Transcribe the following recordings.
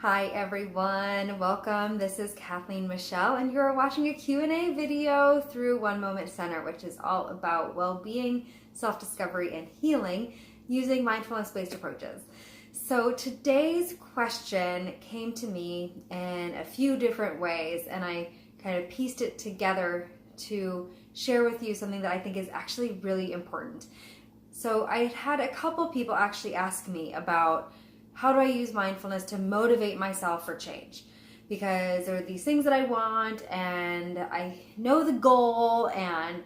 Hi everyone, welcome. This is Kathleen Michelle and you are watching a Q&A video through One Moment Center, which is all about well-being, self-discovery, and healing using mindfulness-based approaches. So today's question came to me in a few different ways and I kind of pieced it together to share with you something that I think is actually really important. So I had a couple people actually ask me about how do I use mindfulness to motivate myself for change? Because there are these things that I want and I know the goal and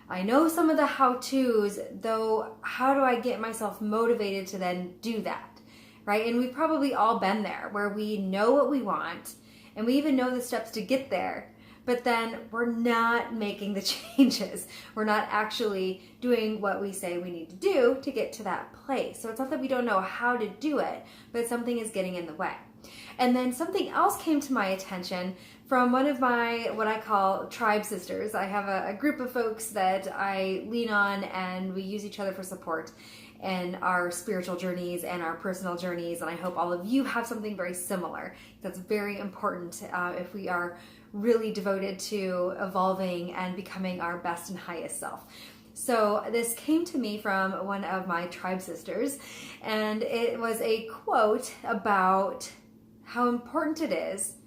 I know some of the how-tos, though how do I get myself motivated to then do that, right? And we've probably all been there where we know what we want and we even know the steps to get there, but then we're not making the changes. We're not actually doing what we say we need to do to get to that place. So it's not that we don't know how to do it, but something is getting in the way. And then something else came to my attention from one of my, what I call tribe sisters. I have a group of folks that I lean on and we use each other for support in our spiritual journeys and our personal journeys. And I hope all of you have something very similar. That's very important if we are really devoted to evolving and becoming our best and highest self. So this came to me from one of my tribe sisters, and it was a quote about how important it is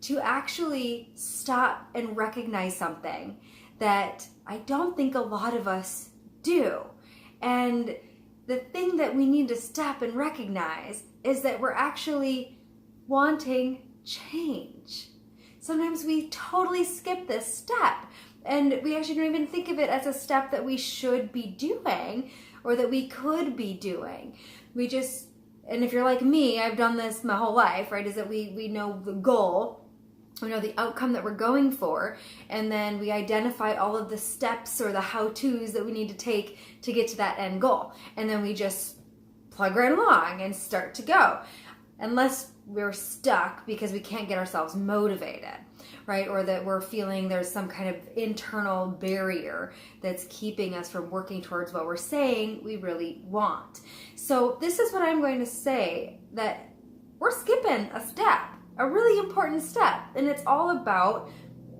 to actually stop and recognize something that I don't think a lot of us do. And the thing that we need to stop and recognize is that we're actually wanting change. Sometimes we totally skip this step and we actually don't even think of it as a step that we should be doing or that we could be doing. We just, and if you're like me, I've done this my whole life, right, is that we know the goal, we know the outcome that we're going for, and then we identify all of the steps or the how-tos that we need to take to get to that end goal. And then we just plug right along and start to go. Unless we're stuck because we can't get ourselves motivated, right? Or that we're feeling there's some kind of internal barrier that's keeping us from working towards what we're saying we really want. So this is what I'm going to say, that we're skipping a step, a really important step, and it's all about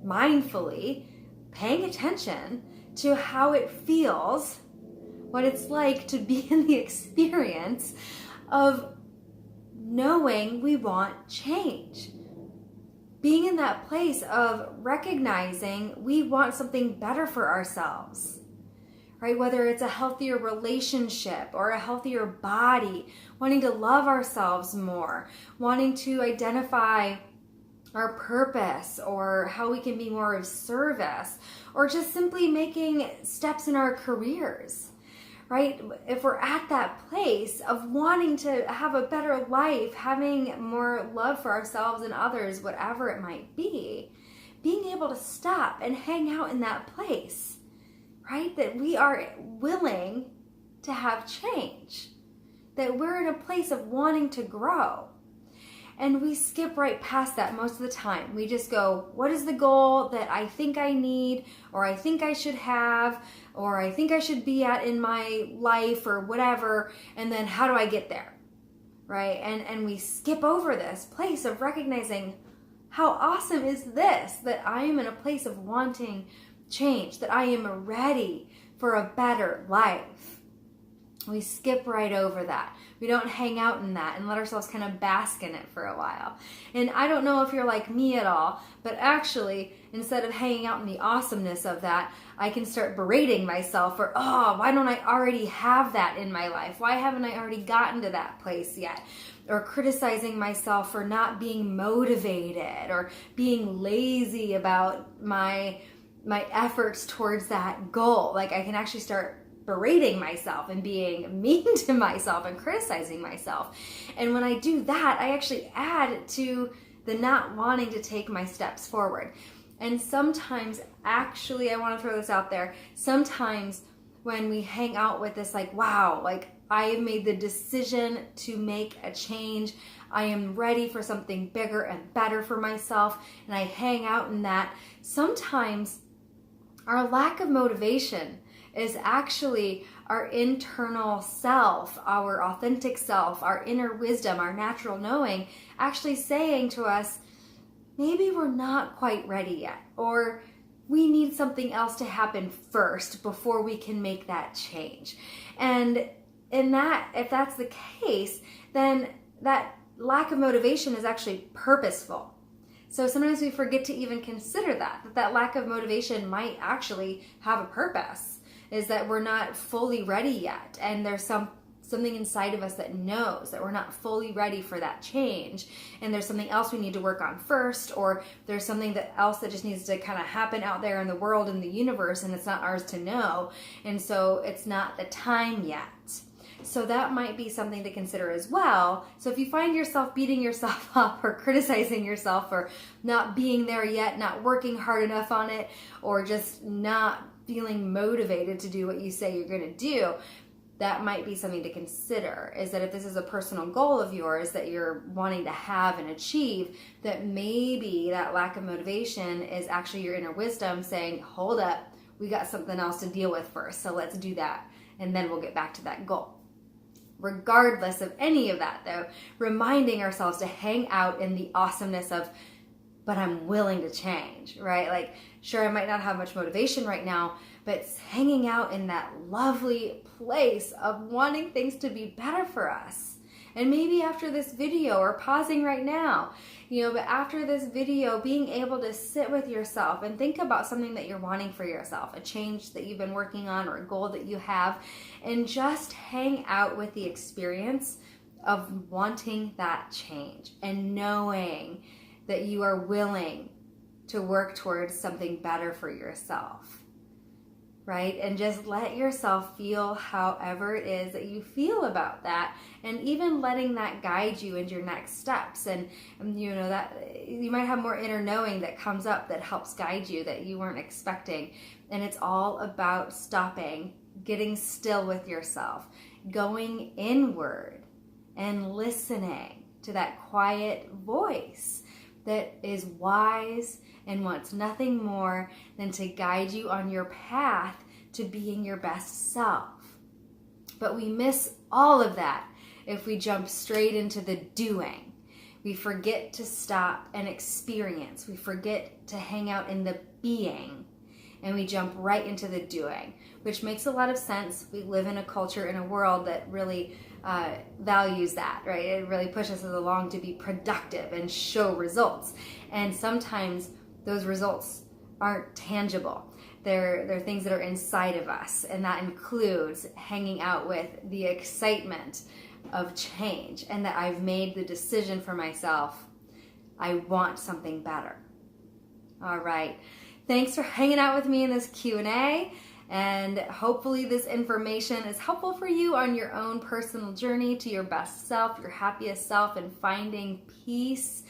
mindfully paying attention to how it feels, what it's like to be in the experience of knowing we want change. Being in that place of recognizing we want something better for ourselves, right? Whether it's a healthier relationship or a healthier body, wanting to love ourselves more, wanting to identify our purpose or how we can be more of service, or just simply making steps in our careers. Right? If we're at that place of wanting to have a better life, having more love for ourselves and others, whatever it might be, being able to stop and hang out in that place, right? That we are willing to have change, that we're in a place of wanting to grow. And we skip right past that most of the time. We just go, what is the goal that I think I need, or I think I should have, or I think I should be at in my life, or whatever, and then how do I get there, right? And we skip over this place of recognizing how awesome is this, that I am in a place of wanting change, that I am ready for a better life. We skip right over that. We don't hang out in that and let ourselves kind of bask in it for a while. And I don't know if you're like me at all, but actually, instead of hanging out in the awesomeness of that, I can start berating myself for, oh, why don't I already have that in my life? Why haven't I already gotten to that place yet? Or criticizing myself for not being motivated or being lazy about my efforts towards that goal. Like I can actually start berating myself and being mean to myself and criticizing myself. And when I do that, I actually add to the not wanting to take my steps forward. And sometimes, actually, I want to throw this out there, sometimes when we hang out with this, like, wow, like I have made the decision to make a change, I am ready for something bigger and better for myself, and I hang out in that, sometimes our lack of motivation is actually our internal self, our authentic self, our inner wisdom, our natural knowing, actually saying to us, maybe we're not quite ready yet, or we need something else to happen first before we can make that change. And if that's the case, then that lack of motivation is actually purposeful. So sometimes we forget to even consider that lack of motivation might actually have a purpose, is that we're not fully ready yet. And there's something inside of us that knows that we're not fully ready for that change. And there's something else we need to work on first, or there's something else that just needs to kind of happen out there in the world, in the universe, and it's not ours to know. And so it's not the time yet. So that might be something to consider as well. So if you find yourself beating yourself up or criticizing yourself for not being there yet, not working hard enough on it, or just not feeling motivated to do what you say you're going to do, that might be something to consider, is that if this is a personal goal of yours that you're wanting to have and achieve, that maybe that lack of motivation is actually your inner wisdom saying, hold up, we got something else to deal with first, so let's do that, and then we'll get back to that goal. Regardless of any of that, though, reminding ourselves to hang out in the awesomeness of, but I'm willing to change, right? Like, sure, I might not have much motivation right now, but it's hanging out in that lovely place of wanting things to be better for us. And maybe after this video, or pausing right now, but after this video, being able to sit with yourself and think about something that you're wanting for yourself, a change that you've been working on or a goal that you have, and just hang out with the experience of wanting that change and knowing that you are willing to work towards something better for yourself, right? And just let yourself feel however it is that you feel about that, and even letting that guide you into your next steps. And that you might have more inner knowing that comes up that helps guide you that you weren't expecting. And it's all about stopping, getting still with yourself, going inward and listening to that quiet voice that is wise and wants nothing more than to guide you on your path to being your best self. But we miss all of that if we jump straight into the doing. We forget to stop and experience. We forget to hang out in the being, and we jump right into the doing, which makes a lot of sense. We live in a culture, in a world that really values that, right? It really pushes us along to be productive and show results. And sometimes those results aren't tangible. They're things that are inside of us, and that includes hanging out with the excitement of change, and that I've made the decision for myself. I want something better. All right. Thanks for hanging out with me in this Q&A. And hopefully this information is helpful for you on your own personal journey to your best self, your happiest self, and finding peace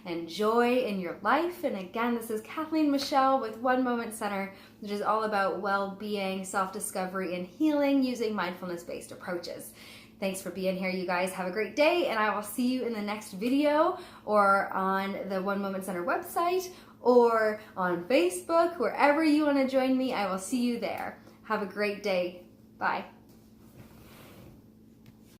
and joy in your life. And again, this is Kathleen Michelle with One Moment Center, which is all about well-being, self-discovery, and healing using mindfulness-based approaches. Thanks for being here, you guys. Have a great day, and I will see you in the next video, or on the One Moment Center website, or on Facebook, wherever you want to join me. I will see you there. Have a great day. Bye.